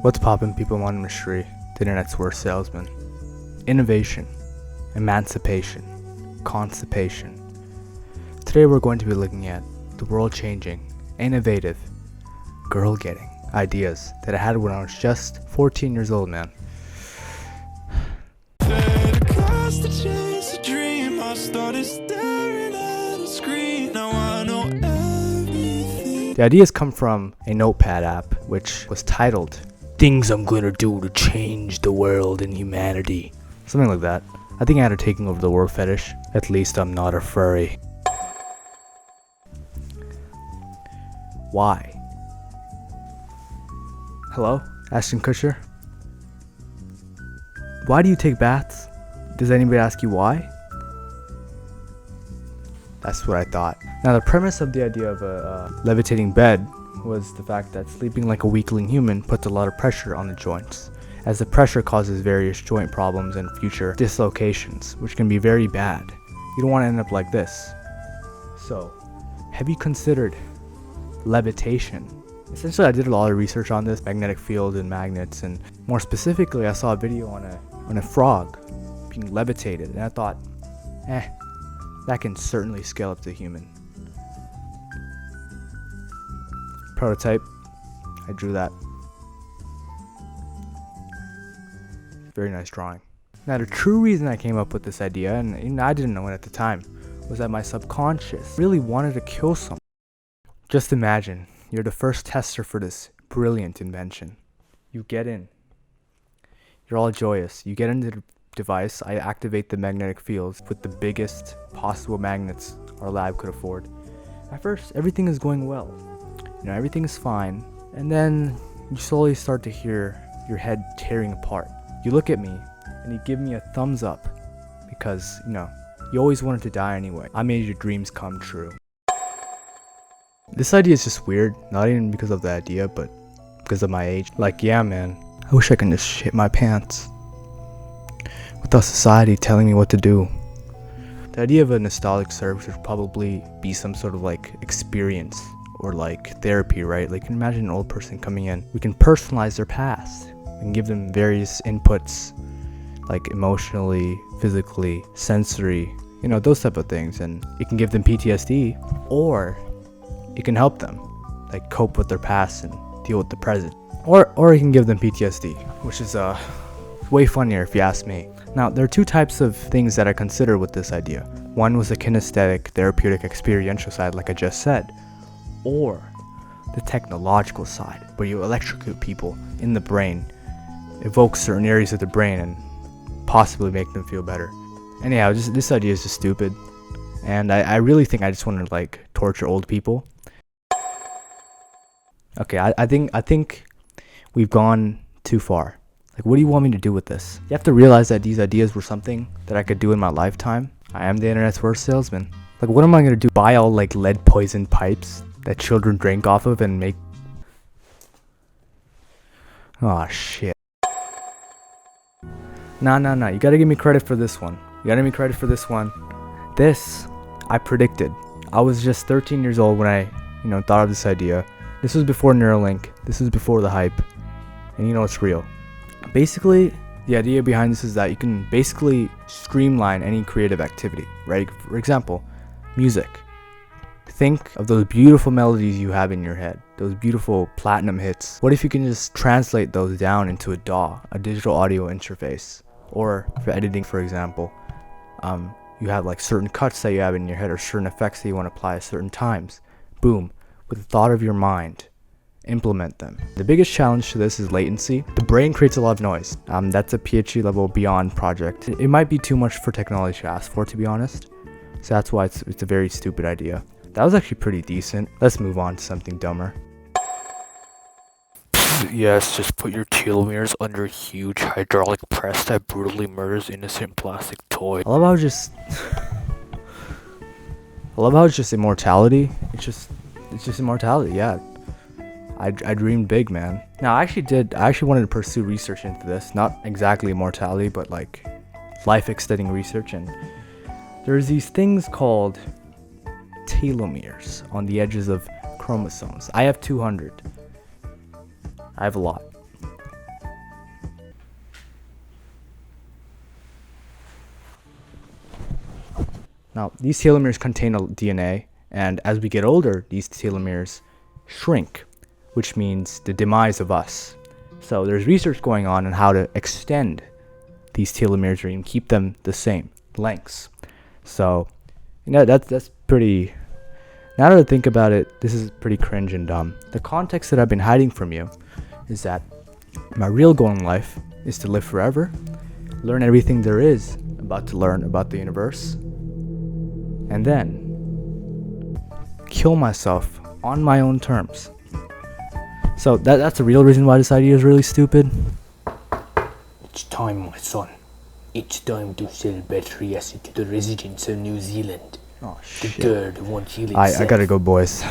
What's poppin', people? I'm on Mystery, the internet's worst salesman. Innovation, emancipation, constipation. Today we're going to be looking at the world-changing, innovative, girl-getting ideas that I had when I was just 14 years old, man. The ideas come from a notepad app which was titled Things I'm Gonna Do to Change the World and Humanity. Something like that. I think I had a taking over the world fetish. At least I'm not a furry. Why? Hello? Ashton Kutcher? Why do you take baths? Does anybody ask you why? That's what I thought. Now, the premise of the idea of a levitating bed was the fact that sleeping like a weakling human puts a lot of pressure on the joints, as the pressure causes various joint problems and future dislocations, which can be very bad. You don't want to end up like this. So, have you considered levitation? Essentially, I did a lot of research on this, magnetic field and magnets, and more specifically, I saw a video on a frog being levitated, and I thought, that can certainly scale up to human. Prototype, I drew that. Very nice drawing. Now, the true reason I came up with this idea, and I didn't know it at the time, was that my subconscious really wanted to kill someone. Just imagine, you're the first tester for this brilliant invention. You get in. You're all joyous. You get into the device. I activate the magnetic fields with the biggest possible magnets our lab could afford. At first, everything is going well. Everything is fine. And then you slowly start to hear your head tearing apart. You look at me and you give me a thumbs up because, you always wanted to die anyway. I made your dreams come true. This idea is just weird, not even because of the idea, but because of my age. Like, yeah, man, I wish I could just shit my pants without society telling me what to do. The idea of a nostalgic service would probably be some sort of experience or therapy, right? Imagine an old person coming in. We can personalize their past. We can give them various inputs, emotionally, physically, sensory, those type of things. And it can give them PTSD, or it can help them cope with their past and deal with the present. Or it can give them PTSD, which is way funnier if you ask me. Now, there are two types of things that I consider with this idea. One was the kinesthetic, therapeutic, experiential side, like I just said, or the technological side, where you electrocute people in the brain, evoke certain areas of the brain, and possibly make them feel better. Anyhow, this idea is just stupid, and I really think I just want to torture old people. Okay, I think we've gone too far. What do you want me to do with this? You have to realize that these ideas were something that I could do in my lifetime. I am the internet's worst salesman. What am I gonna do? Buy all lead poisoned pipes that children drink off of and make... Oh shit. Nah, you gotta give me credit for this one. This, I predicted. I was just 13 years old when I, thought of this idea. This was before Neuralink. This was before the hype. And it's real. Basically, the idea behind this is that you can basically streamline any creative activity, right? For example, music. Think of those beautiful melodies you have in your head, those beautiful platinum hits. What if you can just translate those down into a DAW, a digital audio interface? Or for editing, for example, you have certain cuts that you have in your head or certain effects that you want to apply at certain times. Boom, with the thought of your mind. Implement them. The biggest challenge to this is latency. The brain creates a lot of noise. That's a PhD level beyond project. It might be too much for technology to ask for, to be honest. So that's why it's a very stupid idea. That was actually pretty decent. Let's move on to something dumber. Yes, just put your telomeres under huge hydraulic press that brutally murders innocent plastic toys. I love how it's just immortality. It's just immortality, yeah. I dreamed big, man. Now, I actually wanted to pursue research into this. Not exactly immortality, but life-extending research. And there's these things called telomeres on the edges of chromosomes. I have 200. I have a lot. Now, these telomeres contain a DNA, and as we get older, these telomeres shrink, which means the demise of us. So there's research going on how to extend these telomeres or even keep them the same lengths. So, that's pretty. Now that I think about it, this is pretty cringe and dumb. The context that I've been hiding from you is that my real goal in life is to live forever, learn everything there is about to learn about the universe, and then kill myself on my own terms. So that's the real reason why this idea is really stupid. It's time, my son. It's time to sell battery acid to the residents of New Zealand. Oh The shit. girl who won't heal I itself. gotta go, boys.